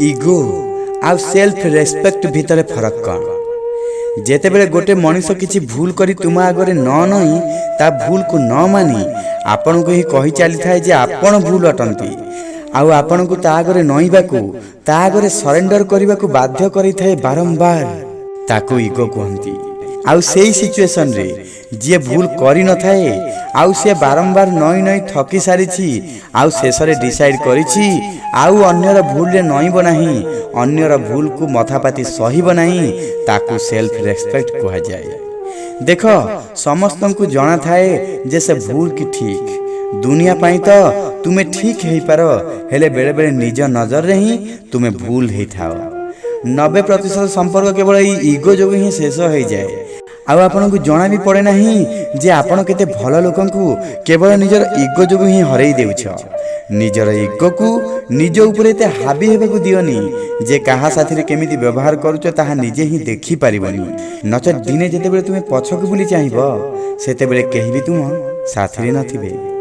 इगो आ self respect भितर फरक कौन? जेतेबेले गोटे मनीष किछि भूल करी तुम आगरे न नई ता भूल को न मानी आपण को ही कही चली थाए जे आपण भूल अटंती आउ आपण को ता आगरे नईबाकू ता आगरे सरेंडर करने को बाध्य करी थाए बारंबार ताकू इगो कहती। आउ सेही सिचुएशन रे जे भूल करी न थाए आउ से बारंबार नई नई थकी सारी आउ शेष रे डिसाइड करिछि आउ अन्यर भूल रे नईब नाही अन्यर भूल को मथापाती सहीब नाही ताकू सेल्फ रेस्पेक्ट कहा जाए। देख समस्त को जना थाए जे से भूल की ठीक दुनिया पाई तो तुम्हें ठीक है पार हेले बेले बेले निज नजर रे ही तुम्हें भूल ही थाओ। 90% संपर्क केवल इगो जो ही शेष हो जाए। आउ आपन को जना भी पड़े नहीं जे आपन केते भल लोकन को केवल निजर इगो जो ही हरई देउछ। निजर इगो को निज ऊपर एते हाबी हेबे दियोनी जे कहा साथी रे केमिति व्यवहार करूछ ताहा निजे ही देखि पारिबनी। नच दिने जेते बेले तुमे पछक बुली चाहिबो सेते बेले केहि भी तुम साथी रे नथिबे।